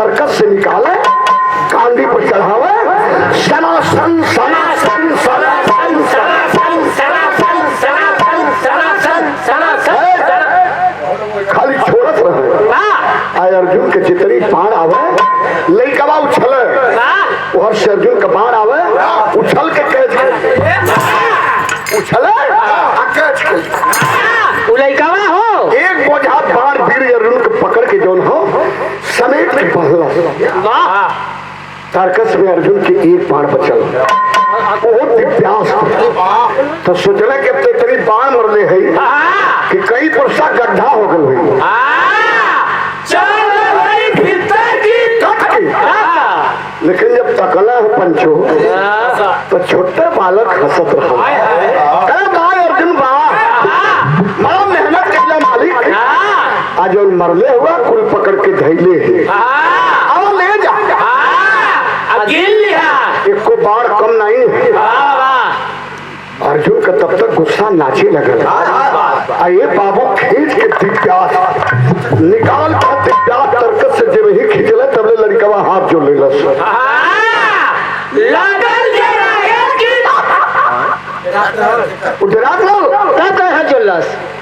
तर्कस से निकाले, गांधी पर चढ़ावे, सनातन सनातन सनातन सनातन सनातन सनातन सनातन सनातन खाली छोड़त रहे। आय अर्जुन के जितनी बाण आवे लइकवा उछले, और से अर्जुन का बाण आवे उछल के कैच उछले कैच लइकवा हो एक बोझा बाण वीर अर्जुन के पकड़ के जौन हो समेट के पहला तारकस में अर्जुन के एक बाण बचल, बहुत दिव्यांश तो सोचले कि अब तो इतनी बाण मरले है कि कई पुरुषा गड्ढा हो गए हुई, लेकिन जब तकला है पंचो तो छोटे बालक हंसत रहा। अर्जुन बड़ा मेहनत कर मालिक, आज और मरले हुआ कुल पकड़ के धैले है, अब ले जा एक को बाढ़ कम नहीं है। अर्जुन का तब तक गुस्सा नाचे लगा, आइए बाबू खींच के दिव्यास निकाल के दिव्यास तर्कस से जब ही खींचले तब ले लड़कवा हाथ जोड़ ले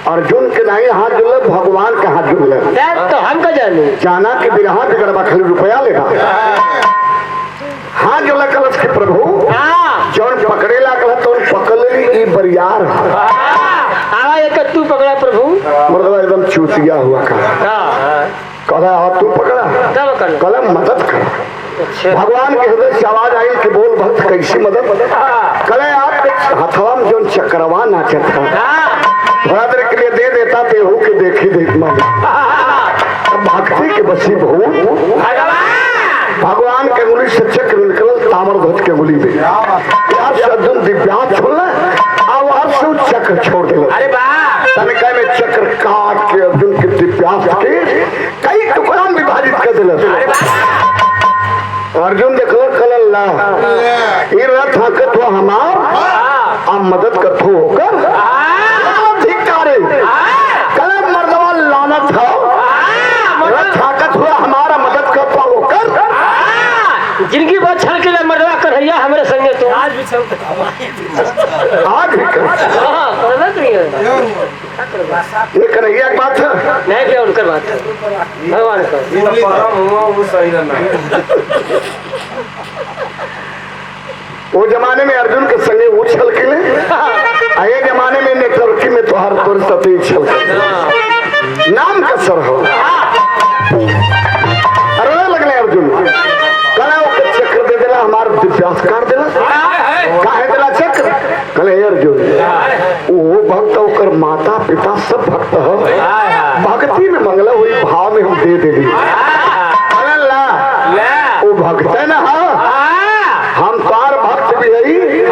अर्जुन के नहीं हाथ जोड़े, भगवान का हाथ जोड़े तो हम का जाने जाना कि बिरहा बिगड़वा खाली रुपया लेगा। हाँ जो कलश के प्रभु जौन पकड़े लागल तो पकड़ बरियार तू पकड़ा प्रभु, मतलब एकदम चूतिया हुआ कहा तू पकड़ा कलम मदद कर। भगवान के हृदय से आवाज आई कि बोल भक्त कैसी मदद करे, आपके हथवा में जो चक्रवा नाचत था थोड़ा देर के लिए दे देता तेहू के देखी देख भक्ति के बसी भूत भगवान के अंगुली से चक्र निकल तामर ध्वज के अंगुली में यार अर्जुन दिव्यांश छोड़ना अब आपसे चक्र छोड़ दे। तनिका में चक्र काट के अर्जुन के दिव्यांश के कई टुकड़ा में विभाजित कर दिला। अर्जुन देखो कल अल्लाह ये रथ हकत हुआ हमार आप मदद कर थो होकर धिक्कारे कल मर्दवा लानत हो रथ हकत हुआ हमारा मदद कर तो होकर जिनकी बात छल के लिए मर्दवा करैया हमारे संगे तो आज भी चलते आज भी ये करैया की बात है नहीं क्या उनकर बात है भगवान वो जमाने में अर्जुन के संगे वो छल के लिए आए जमाने में नेटवर्की में तो हर परिस्थिति छल नाम का सर हो अरे लगले अर्जुन कला के चक्र दे देला हमार दिव्यांश काट देला काहे देला चक्र कले अर्जुन वो भक्त होकर माता पिता सब भक्त हो भक्ति में मंगला हुई भाव में हम दे देली वो भक्त है ना हम तार भक्त भी है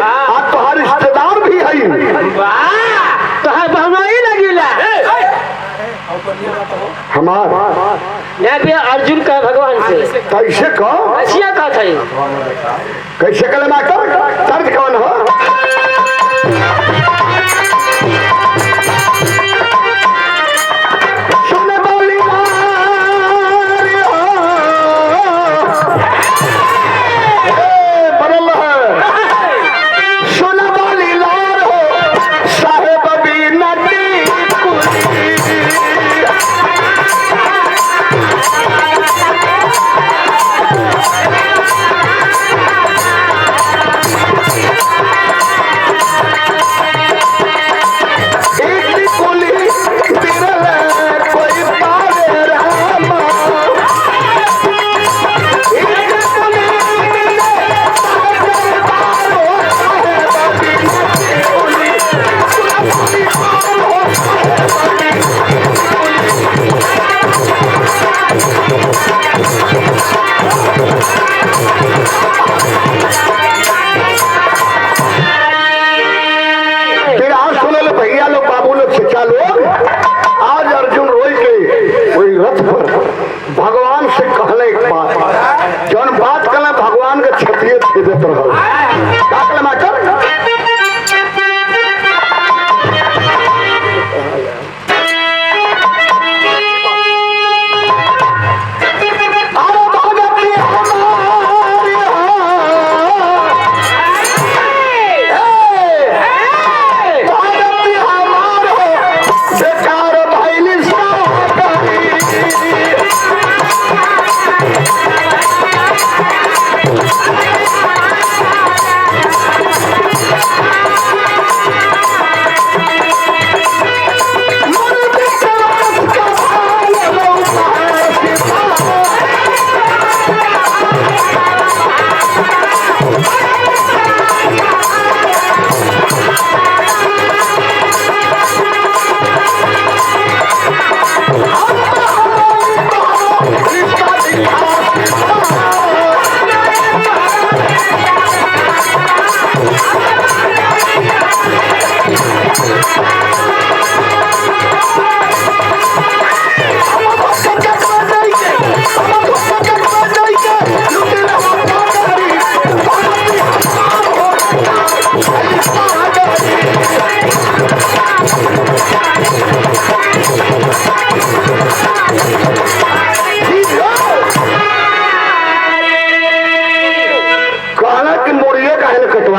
आप तुम्हारे रिश्तेदार भी है हमार अर्जुन का भगवान से कैसे कहो का था कैसे कल मास्टर दर्द कौन हो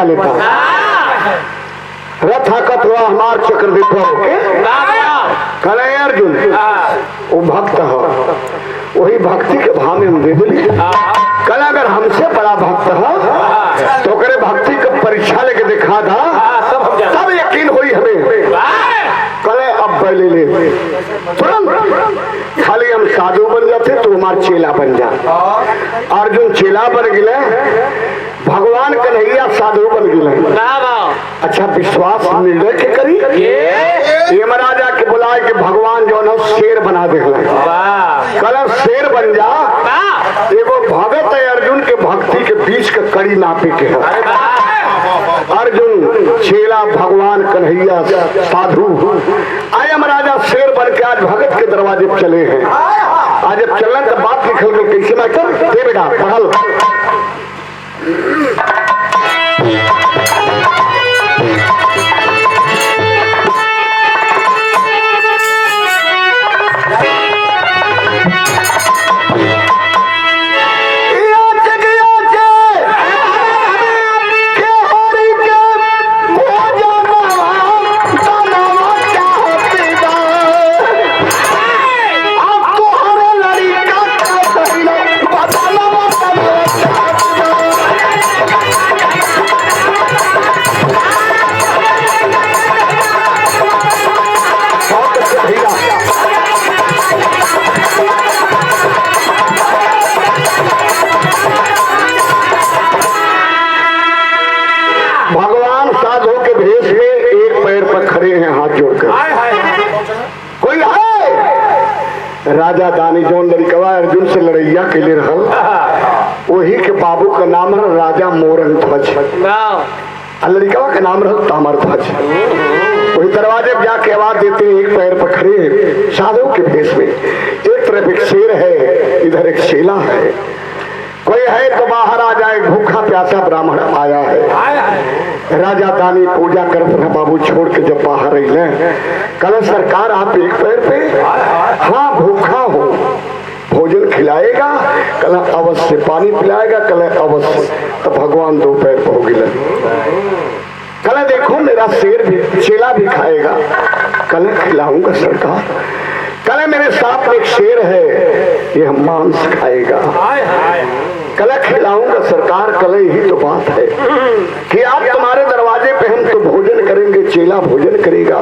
लेता। रथ हाकत हुआ हमार चक्र देखो कले अर्जुन वो भक्त है, वही भक्ति के भाव में हम दे दिली। कल अगर हमसे बड़ा भक्त है तो करे भक्ति का परीक्षा लेके दिखा था, तब यकीन हुई हमें। कले अब पहले ले तुरंत खाली हम साधु बन जाते तो हमारे चेला बन जा। अर्जुन चेला बन गए, भगवान कन्हैया साधु बन गए। अच्छा विश्वास निर्णय के करी यमराजा के बुलाए के भगवान जो है शेर बना दे। कल शेर बन जा, एगो भगत है अर्जुन के भक्ति के बीच के कड़ी नापे के है। अर्जुन चेला भगवान कन्हैया साधु आय यमराजा शेर बन के आज भगत के दरवाजे पे चले हैं। आज जब चलना तो बात निकल गई कैसे मैं कर दे बेटा पढ़ल। भगवान साधु के भेष में एक पैर पर खड़े हैं हाथ जोड़कर। कोई है राजा दानी जोन लड़कवा अर्जुन से लड़ैया के लिए रहल, वही के बाबू का नाम है राजा मोरन ध्वज, लड़कवा का नाम रहल तामर ध्वज। वही दरवाजे पे जाके आवाज देते हैं, एक पैर पर खड़े साधु के भेष में। एक तरफ एक शेर है, इधर एक चेला है। कोई है तो बाहर आ जाए, भूखा प्यासा ब्राह्मण आया है। राजा दानी पूजा करते हैं बाबू छोड़ के जब बाहर रही कल सरकार आप एक पैर पे, हाँ भूखा हो भोजन खिलाएगा, कल अवश्य पानी पिलाएगा, कल अवश्य। तो भगवान दो पैर पे हो गए। कल देखो मेरा शेर भी चेला भी खाएगा, कल खिलाऊंगा सरकार। कल मेरे साथ एक शेर है, ये मांस खाएगा, कल खिलाऊंगा सरकार। कल ही तो बात है कि आप तुम्हारे दरवाजे पे हम तो भोजन करेंगे, चेला भोजन करेगा,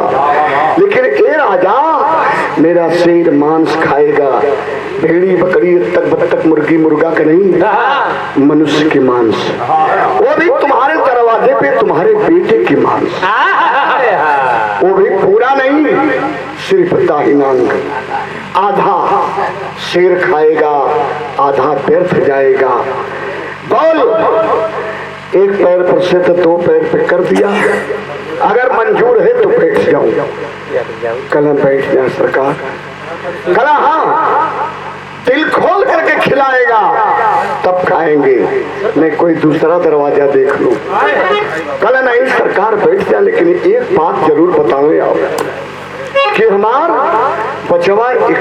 लेकिन ए राजा मेरा शेर मांस खाएगा, भेड़ी बकरी तक बत्तख मुर्गी मुर्गा का नहीं, मनुष्य की मांस, वो भी तुम्हारे दरवाजे पे तुम्हारे बेटे की मांस, वो भी पूरा नहीं सिर्फ दाहिनांग। आधा शेर खाएगा, आधा व्यर्थ जाएगा। बोल एक पैर पर से तो दो पैर पे कर दिया, अगर मंजूर है तो बैठ जाऊं। कल बैठ जाए सरकार, कल हाँ दिल खोल करके खिलाएगा तब खाएंगे, मैं कोई दूसरा दरवाजा देख लूं। कल नहीं सरकार बैठ जाए, लेकिन एक बात जरूर बताओ आप कि हमार बचवा एक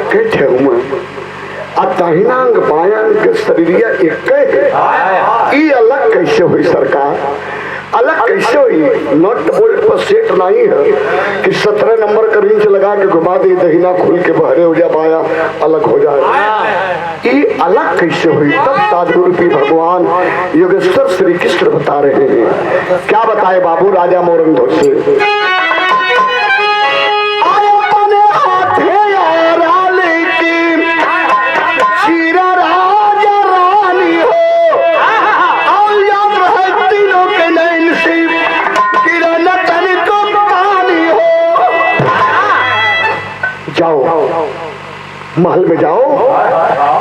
दाहिनांग बायांग शरीरिया एक अलग कैसे हुई सरकार? अलग कैसे हुई? नट बोल्ट पर सेट नहीं है कि 17 नंबर का रिंच लगा के घुमा दे, दहिना खुल के बहरे हो जाए, बाया अलग हो जाए। ये अलग कैसे हुई? तब साधु रूपी भगवान योगेश्वर श्री कृष्ण बता रहे हैं। क्या बताए बाबू? राजा मोरन ध्वज से महल में जाओ,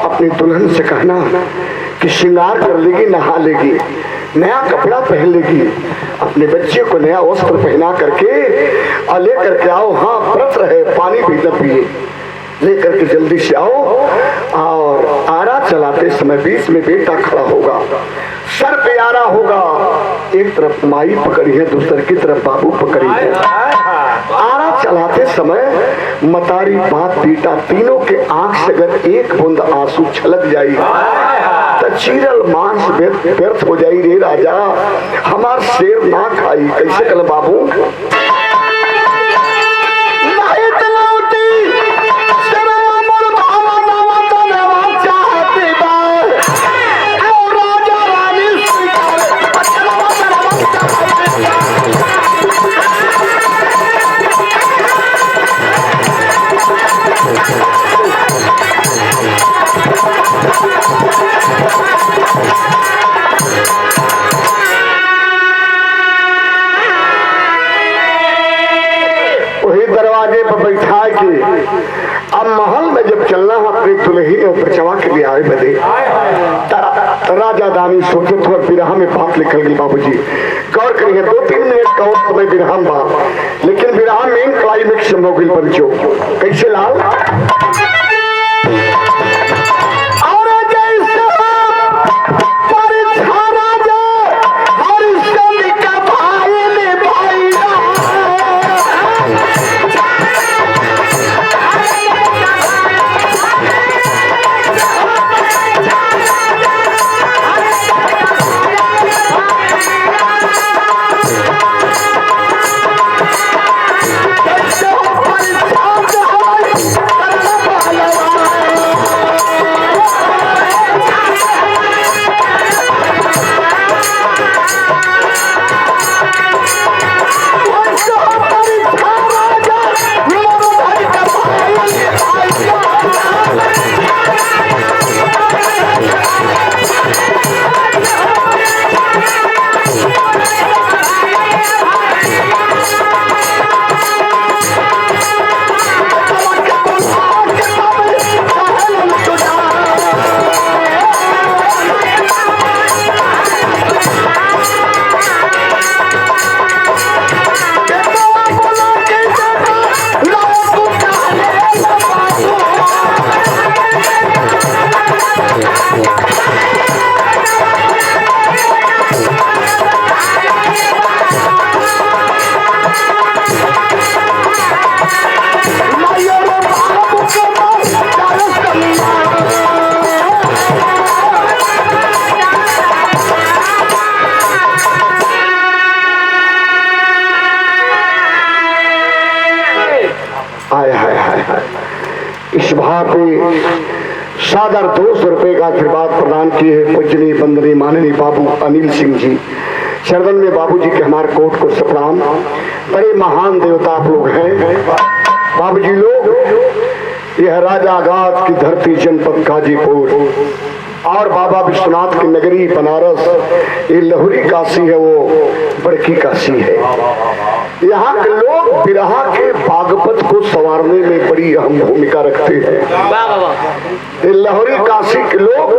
अपनी दुल्हन से कहना कि श्रृंगार कर लेगी, नहा लेगी, नया कपड़ा पहन लेगी, अपने बच्चे को नया वस्त्र पहना करके और ले करके आओ। हाँ व्रत रहे, पानी भी न पिए, ले करके जल्दी से आओ। और आरा चलाते समय बीच में बेटा खड़ा होगा, सर पे आरा होगा, एक तरफ माई पकड़ी है, दूसरी की तरफ बाबू पकड़ी है। आरा चलाते समय मतारी बाप बेटा तीनों के आंख से अगर एक बूंद आंसू छलक जाएगा तो चीरल मांस व्यर्थ हो जाई रे राजा, हमार शेर ना खाई। कैसे कल बाबू दरवाजे पर बैठा के अब महल में जब चलना है अपनी दुल्ही और बचवा के लिए आए बदे राजा दानी सोचे तो बिरहा में बात निकल गई। बाबूजी गौर करिए 2-3 मिनट का और समय बिरहा बात, लेकिन बिरहा मेन क्लाइमेक्स हो गई बच्चों। कैसे लाल इस भाव पे सादर 200 रुपए का आशीर्वाद प्रदान किए हैं पूजनी बंदनी माननीय बाबू अनिल सिंह जी। चरणन में बाबूजी के हमारे कोट को सप्रणाम। बड़े महान देवता आप लोग हैं बाबूजी लोग। यह राजा आगात की धरती जनपद गाजीपुर और बाबा विश्वनाथ की नगरी बनारस, ये लहुरी काशी है, वो बड़की काशी है। यहाँ के लोग बिरहा के भागवत को संवारने में बड़ी अहम भूमिका रखते हैं। ये लहुरी काशी के लोग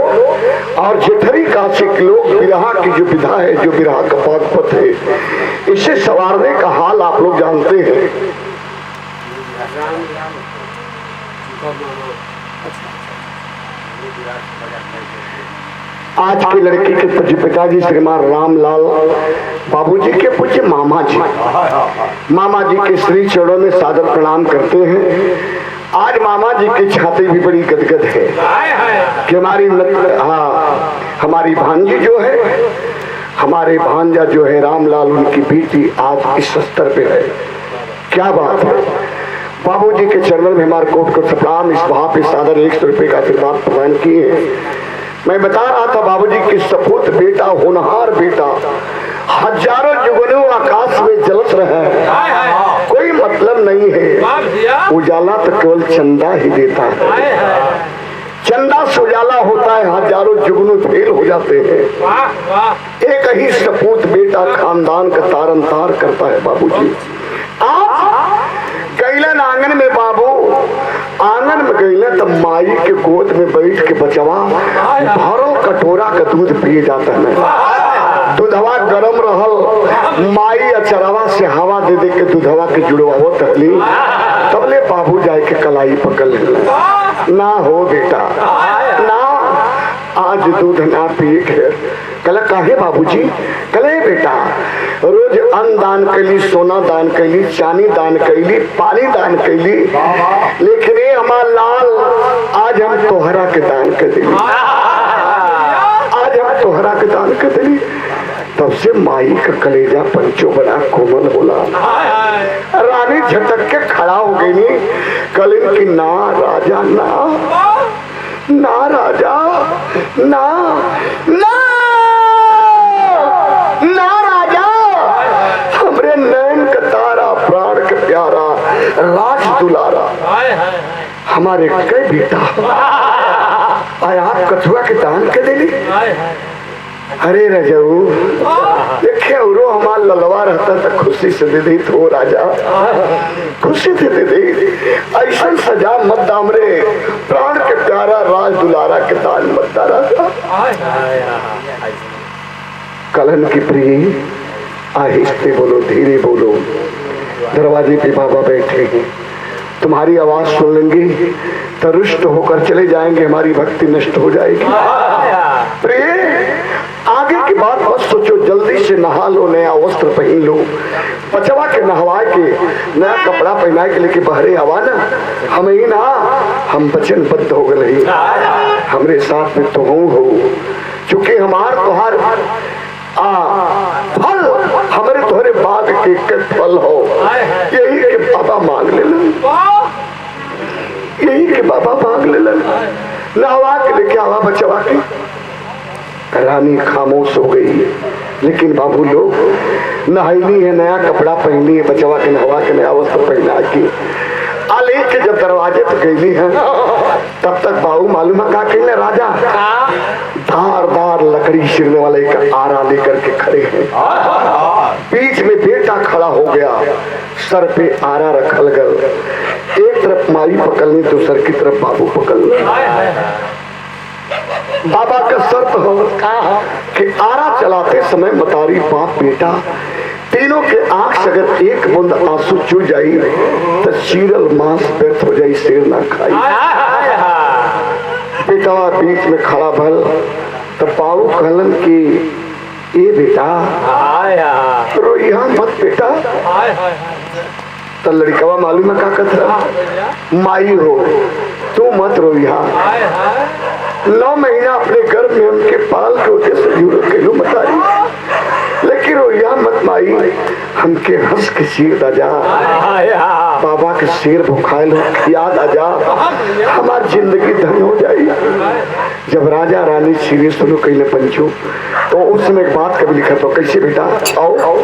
और जेठरी काशी के लोग बिरहा की जो विधा है, जो बिरहा का भागवत है, इसे संवारने का हाल आप लोग जानते हैं। आज की लड़की के पूज्य पिताजी श्रीमान रामलाल बाबूजी के पूज्य मामा जी के श्री चरणों में सादर प्रणाम करते हैं। आज मामा जी की छाती भी बड़ी गदगद है कि हमारी भांजी जो है, हमारे भांजा जो है रामलाल, उनकी बेटी आज इस स्तर पे है। क्या बात है। बाबूजी के चरणों में हमारे कोट को सप्रणाम। इस भाव पे सादर 100 रुपए का आशीर्वाद प्रदान किए हैं। मैं बता रहा था बाबूजी की सपूत बेटा, होनहार बेटा, हजारों जुगनों आकाश में जलत रहे, कोई मतलब नहीं है। उजाला तो केवल चंदा ही देता है। चंदा से उजाला होता है, हजारों जुगनू फेल हो जाते हैं। एक ही सपूत बेटा खानदान का तारन तार करता है। बाबूजी आज गैलन आंगन में, बाबू आंगन में गैलन तो माई के गोद में बैठ के बचवा भरो कटोरा का दूध पिए जाता है। दूधवा गरम रहल, माई अचरवा से हवा दे दे के दूधवा के जुड़वाओ तहली, तबले बाबू जाए के कलाई पकड़ ले। ना हो बेटा ना, आज दूध ना पिए के। कल काहे बाबूजी? कले बेटा रोज अन्न दान कैली, सोना दान कैली, चांदी दान कैली, पानी दान कैली, लेकिन ये हमार लाल आज हम तोहरा के दान कर दिली। तोहरा के दान के दिली। तब से माई का कलेजा पंचो बड़ा कोमल होला। रानी झटक के खड़ा हो गई नी, कलिन की ना राजा ना, ना राजा ना, ना ना राजा, हमरे नैन का तारा, प्राण के प्यारा, राज दुलारा, हमारे कई बेटा आय आप कथुआ के दान के दिली। अरे रजऊ देखे उरो हमार ललवा रहता तो खुशी से दे दी तो राजा, खुशी से दे दी। ऐसा सजा मत दामरे, प्राण के प्यारा, राज दुलारा के दान मत दारा। कलन की प्रिय आहिस्ते बोलो, धीरे बोलो। दरवाजे पे बाबा बैठे हैं, तुम्हारी आवाज सुन लेंगे तो रुष्ट होकर चले जाएंगे, हमारी भक्ति नष्ट हो जाएगी। प्रिय आगे की बात मत सोचो, जल्दी से नहा लो, नया वस्त्र पहन लो, बचवा के नहवा के नया कपड़ा पहना के लेके बहरे आवा ना। हम ही ना, हम वचनबद्ध हो गए, हमरे साथ में तो हो, चूंकि हमार तुहार फल हमारे तोहरे बाग के फल हो, यही के बाबा मांग लेना, यही के बाबा मांग लेना। नहवा के लेके आवा बचवा के। रानी खामोश हो गई, लेकिन बाबू लोग नहाईनी है, नया कपड़ा पहनी है, बचवा के नहवा के नया वस्त्र पहना के आले के जब दरवाजे पे गई है, तब तक बाबू मालूम है का कहने राजा धारदार लकड़ी चिरने वाले का आरा लेकर के खड़े हैं। बीच में बेटा खड़ा हो गया, सर पे आरा रखल गल, एक तरफ माई पकड़नी, दूसर की तरफ बाबू पकड़नी। बाबा का शर्त हो कि आरा चलाते समय मतारी बाप बेटा तीनों के आंख से अगर एक बूंद आंसू चू जाई तो चीरल मांस व्यर्थ हो जाई, शेर ना खाई। बेटा बीच में खड़ा भल तो बाबू कहलन की ए बेटा रोइया मत बेटा। तो लड़कवा मालूम है का कहता, माई हो तू मत रोइया, 9 महीना अपने गर्भ में उनके पाल के होते सजूर के लो मतारी, लेकिन रोइया मत माई, हमके हंस के सिर आजा, बाबा के सिर भुखायल याद आजा, हमारी जिंदगी धन हो जाए। जब राजा रानी सीरियस सुनो कहले पंचू, तो उसमें एक बात कभी लिखा तो कैसे बेटा आओ, आओ।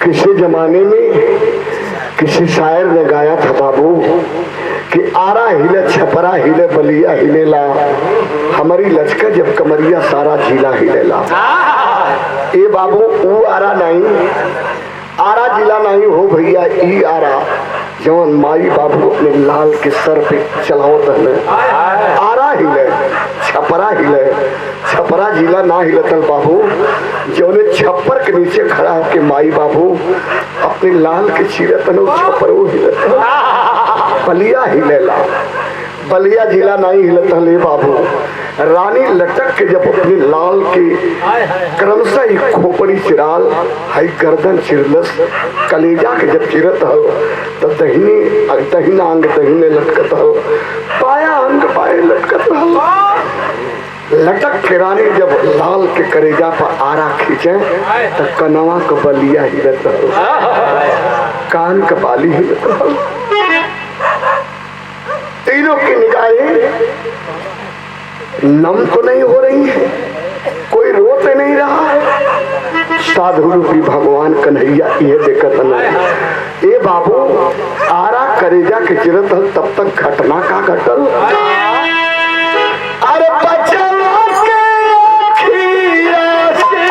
किसी जमाने में किसी शायर ने गाया था बाबू कि आरा हिले छपरा हिले बलिया हिलेला, हमारी लचका जब कमरिया सारा जिला हिलेला। ए बाबू वो आरा नहीं, आरा जिला नहीं हो भैया, ई आरा जवन माई बाबू अपने लाल के सर पे चलावत है, आरा हिले छपरा हिले, छपरा जिला ना हिलतल बाबू, जौने छप्पर के नीचे खड़ा होके माई बाबू अपने लाल के चीरतन छप्पर वो हिलत, बलिया हिलेला, बलिया जिला नहीं हिलत ले बाबू। रानी लटक के जब अपने लाल के क्रमशः ही खोपड़ी चिराल, हाई गर्दन चिरलस, कलेजा के जब चिरत हल तब दहिना अंग दहिने लटकत हल, पाया अंग पाए लटकत हल। लटक के रानी जब लाल के करेजा पर आरा खींचे तो कनवा का बलिया हिलत हल, कान का बाली हिलत हल। तीनों की निगाहें नम तो नहीं हो रही है, कोई रोते नहीं रहा है, साधु रूपी भगवान कन्हैया ये देखत नहीं। ए बाबू आरा करेजा के चिरत हल, तब तक घटना का घटल, अरे बचवा के अखिया से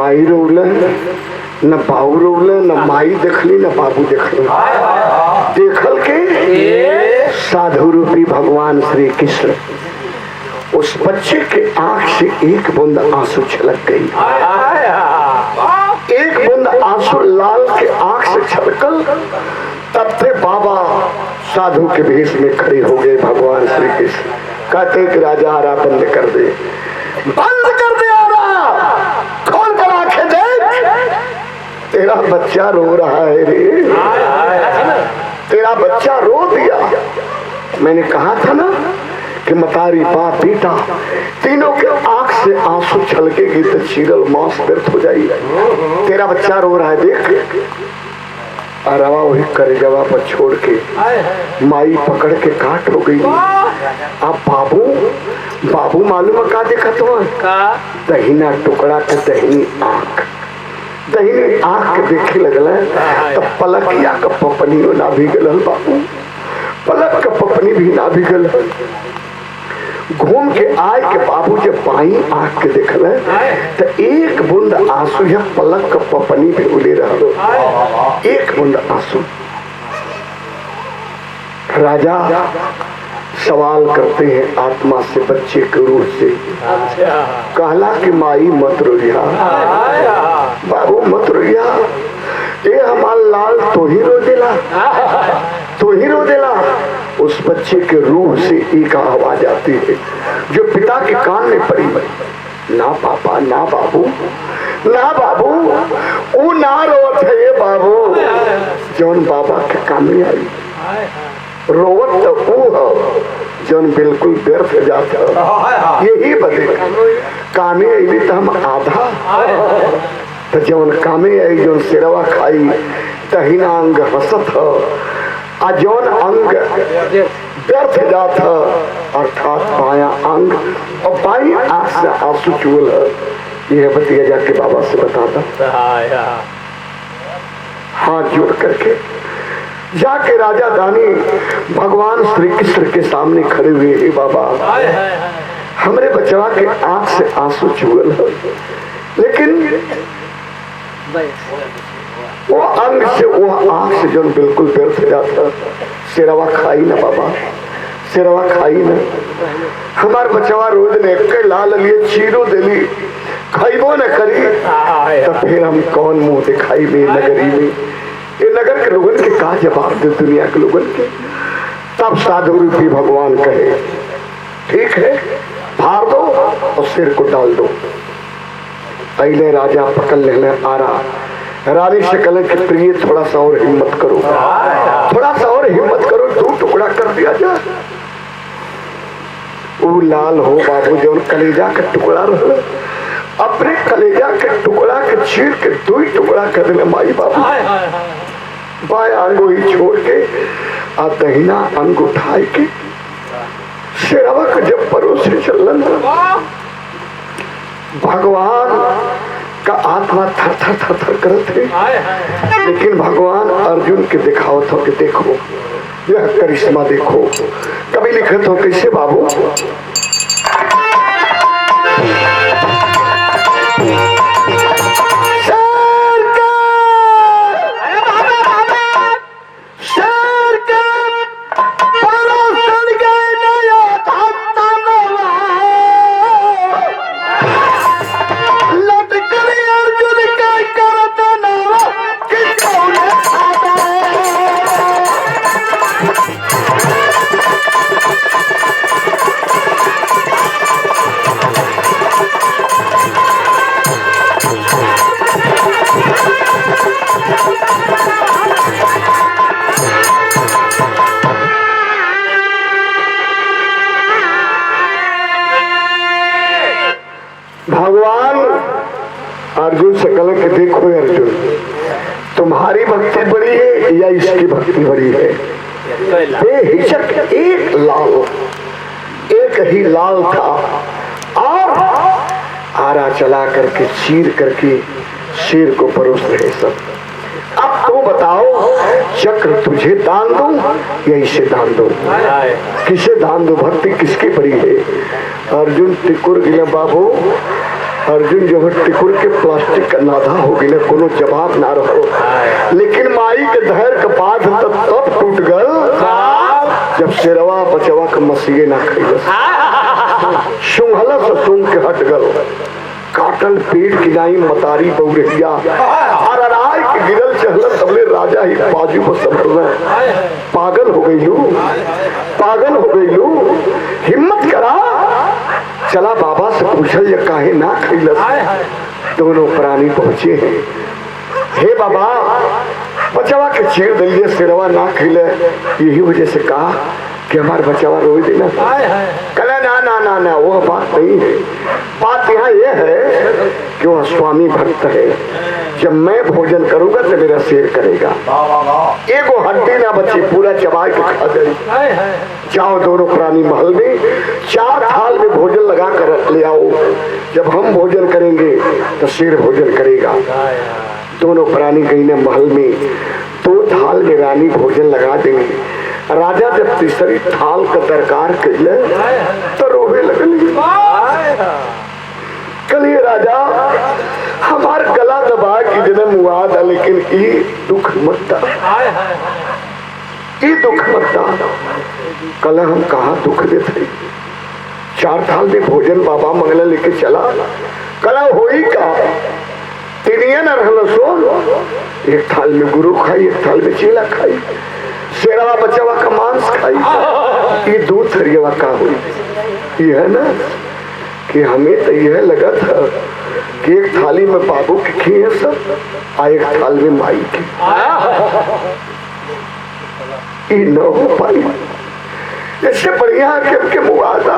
माई रोल न बाबू रोल न माई देखली न बाबू देखली। देखल के साधु रूपी भगवान श्री कृष्ण उस बच्चे के आंख से एक बूंद आंसू छलक गई। एक बूंद आंसू लाल के आंख से छलकल। तब से बाबा साधु के भेष में खड़े हो गए भगवान श्री कृष्ण। कहते कि राजा आरा बंद कर दे, बंद कर दे आरा, खोल कर आंखें देख, तेरा बच्चा रो रहा है रे, तेरा बच्चा रो दिया। मैंने कहा था ना कि मतारी बाप बेटा तीनों के आंख से आंसू छलकेगी तो चीरल मांस व्यर्थ हो जाएगी। तेरा बच्चा रो रहा है देख। अरवा वही करेजवा पर छोड़ के माई पकड़ के काट हो गई। अब बाबू बाबू मालूम है का देखा तो दहीना टुकड़ा के दहीनी आंख के देखे लगल तो पलकिया का पपनियो ना भीगल। बाबू पलक का पपनी भी ना भीगल। घूम के आए के बाबू जब बाई आंख के देखल तो एक बूंद आंसू है पलक का पपनी भी उले रहा। एक बूंद आंसू। राजा सवाल करते हैं आत्मा से, बच्चे के रूह से। कहला कि माई मत रोइया, बाबू मत रोइया, ये हमार लाल तो ही रो देला, तो ही रो देला। उस बच्चे के रूह से एक आवाज आती है जो पिता के कान में पड़ी। ना पापा, ना बाबू, ना बाबू, वो ना रोवत है ये बाबू जौन बाबा के काम में आई। रोवत तो वो है जौन बिल्कुल व्यर्थ जाता। यही बदे कामे आई तो हम आधा, तो जौन कामे आई जौन सिरवा खाई तहिना अंग हसत आ जौन अंग व्यर्थ जात अर्थात बाया अंग और बाई आंख से आंसू चुअल। यह बतिया जाके बाबा से बताता। हाथ जोड़ करके जाके राजा दानी भगवान श्री कृष्ण के सामने खड़े हुए। हे बाबा, हमरे बचवा के आंख से आंसू चुअल, लेकिन वो अंग से वो आंख से जो बिल्कुल व्यर्थ जाता। सिरवा खाई ना बाबा, सिरवा खाई ना। हमार बचवा रोज ने एक लाल लिए चीरो दिली खाइबो न करी तो फिर हम कौन मुंह दिखाई में नगरी में। ये नगर के लोगन के का जवाब दे, दुनिया के लोगन के। तब साधु रूपी भगवान कहे ठीक है, फाड़ दो और सिर को डाल दो। पहले राजा पकड़ लेने आ रहा। रानी से कल के प्रिय थोड़ा सा और हिम्मत करो, थोड़ा सा और हिम्मत करो, 2 टुकड़ा कर दिया जाए। वो लाल हो बाबू जो कलेजा का टुकड़ा रहा, अपने कलेजा के टुकड़ा के चीर के 2 टुकड़ा कर देने माई बाबू। बाया अंग ही छोड़ के आ दहिना अंग उठाए के शेरवा का जब परोसे चलन भगवान का आत्मा थर थर थर थर करते। लेकिन भगवान अर्जुन के दिखावत हो कि देखो यह करिश्मा देखो। कभी लिखत हो कैसे बाबू, अर्जुन से कल के देखो अर्जुन, तुम्हारी भक्ति बड़ी है या इसकी भक्ति बड़ी है। बेहिचक एक ही लाल था और आरा चला करके चीर करके शेर को परोस रहे सब। अब तो बताओ चक्र तुझे दान दूं या इसे दान दूं, किसे दान दूं, भक्ति किसकी बड़ी है। अर्जुन टिकुर गिले बाबू अर्जुन जो है टिकुर के प्लास्टिक का नाधा हो गई, कोनो जवाब ना रहो। लेकिन माई के धैर्य का बात तब टूट गल जब शेरवा बचवा के मसीहे ना खैलस। सुंघला से सूंघ के हट गल, काटल पेड़ की नाई मतारी बउरहिया और अराय के गिरल चहल तबले राजा ही बाजू पर संभल। पागल हो गई लू, पागल हो गई लू, हिम्मत करा, चला बाबा से पूछल ये काहे ना खैलस। दोनों प्राणी पहुंचे हैं। हे बाबा, बचवा के चेर दिलिए, सिरवा ना खैले, यही वजह से कहा कि हमारे बचवा रोई देना। कला ना ना ना ना, वो बात नहीं है। बात यहाँ ये है कि वह स्वामी भक्त है। जब मैं भोजन करूंगा तो मेरा शेर करेगा, एगो हड्डी ना बचे, पूरा चबा के खा जाए। जाओ दोनों प्राणी महल में 4 थाल में भोजन लगा कर ले आओ। जब हम भोजन करेंगे तो शेर भोजन करेगा। दोनों प्राणी गई ने महल में, 2 थाल में रानी भोजन लगा देंगे। राजा जब तीसरी थाल का दरकार कैले तो रोवे लगल। कलिए राजा, हमार गला दबा की जन्म हुआ था, लेकिन ये दुख मत, ये दुख मत। कल हम कहा दुख देते। 4 थाल में भोजन बाबा मंगला लेके चला, कला होई का तिनिया न रहल सो। 1 थाल में गुरु खाई, 1 थाल में चेला खाई, शेरवा बचवा का मांस खाई। ये 2 थरिया का हुई। ये है ना कि हमें तो यह लगा था कि 1 थाली में बाबू की खी है सब, और 1 थाल में माई की। ये न हो पाई। इससे बढ़िया के मुआदा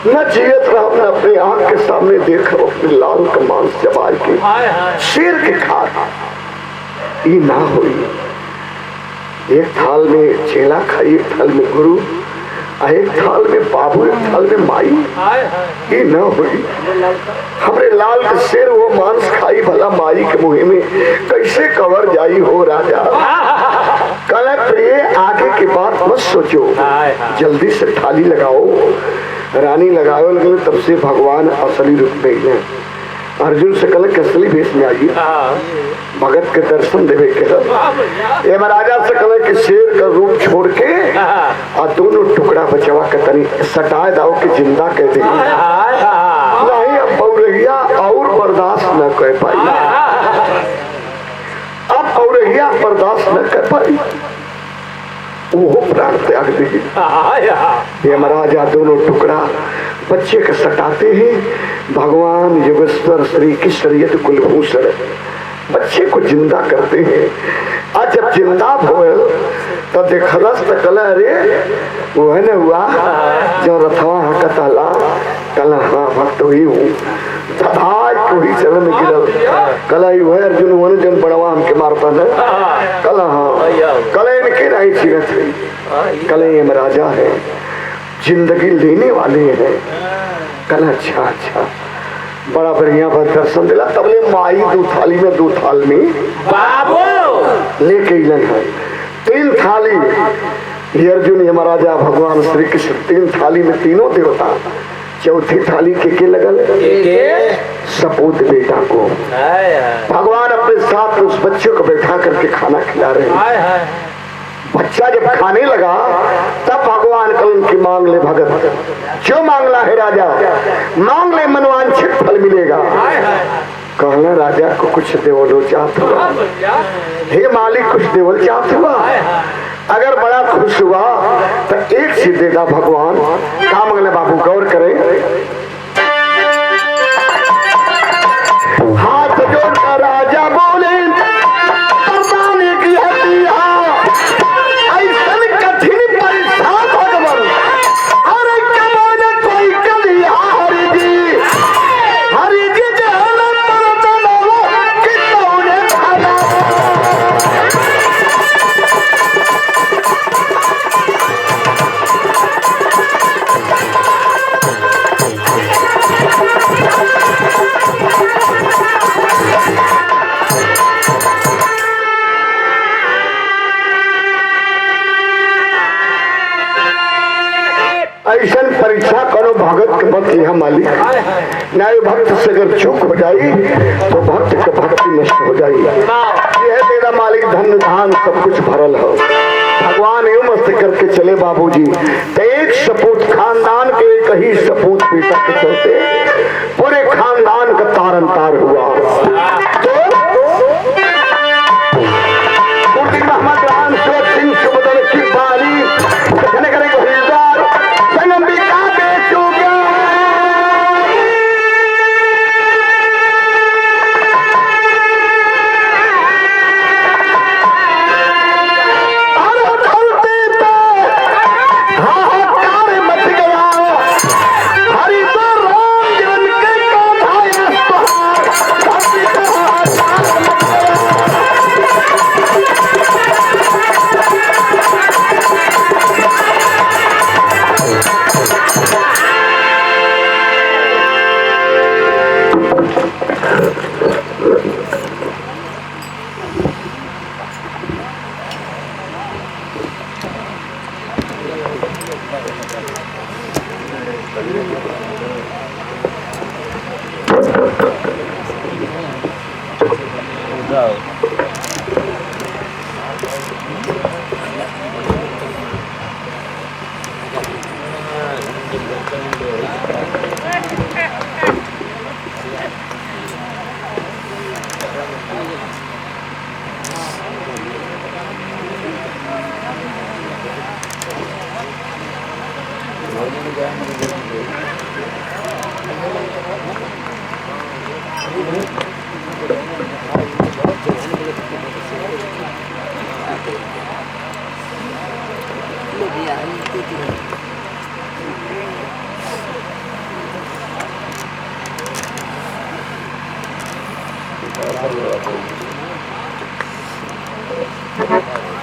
न जियत रहा, न अपने आंख के सामने देख रहा, अपने लाल का मांस चबा के शेर के खा। ये ना हुई। 1 थाल में चेला खाई, 1 थाल में गुरु, 1 थाल में बाबू, 1 थाल में माई। ये न हुई। हमरे लाल के शेर वो मांस खाई, भला माई के मुँह में कैसे कवर जाई हो राजा। कल प्रिय आगे की बात मत सोचो, जल्दी से थाली लगाओ। रानी लगाओ लगे, तब से भगवान असली रूप में ही। अर्जुन से कल असली भेष में आई, भगत के दर्शन देवे के। महाराजा से कल के शेर का रूप छोड़ के और दोनों टुकड़ा बचवा के तनी सटाए दाओ के जिंदा कह दे। नहीं अब बउरहिया और बर्दाश्त न कर पाई, अब बउरहिया बर्दाश्त न कर पाई, वो प्राण त्याग दे। ये महाराजा दोनों टुकड़ा बच्चे के सटाते हैं। भगवान योगेश्वर श्री कृष्ण यदि कुलभूषण बच्चे को जिंदा करते हैं। आज जब जिंदा भोल तब देखलस तो कल अरे वो है ना हुआ जो रथवा हकताला, कल हाँ भक्त हुई हूँ कोई चलन गिरल। कल है अर्जुन वन जन बड़वा हमके मारता है। कल हाँ कल इनके नहीं चीरत है। कल ये राजा है, जिंदगी लेने वाले हैं। कल अच्छा अच्छा बड़ा बढ़िया दर्शन दिला। तबले माई 2 थाली में 2 थाल में बाबू लेके इलन है। 3 थाली ये अर्जुन ये महाराजा भगवान श्री कृष्ण 3 थाली में तीनों देवता। चौथी थाली के लगल सपूत बेटा को भगवान अपने साथ उस बच्चे को बैठा करके खाना खिला रहे हैं। बच्चा जब खाने लगा तब भगवान कल उनकी मांग ले भगत, जो मांगना है राजा मांग ले, मनवांछित फल मिलेगा। कहना राजा को कुछ देवलो चाहत हुआ, हे मालिक कुछ देवल चाहत हुआ। अगर बड़ा खुश हुआ तो एक चीज देगा भगवान। क्या मांगना बाबू गौर करें। हाथ जोड़कर राजा बोले परदाने की हड्डियां ऐसा परीक्षा करो भगत के मत यहाँ मालिक, न्याय भक्त से अगर चूक हो जाई तो भक्त के भक्ति नष्ट हो जाई। यह तेरा मालिक धन धान सब कुछ भरल हो। भगवान एवं मस्त करके चले बाबूजी। तो एक सपूत खानदान के एक ही सपूत बेटा के चलते पूरे खानदान का तारन तार हुआ। तो मोहम्मद राम सिंह सुबदल की बारी कहने करे हिलदार संगम्बिका बेचोगे Thank you.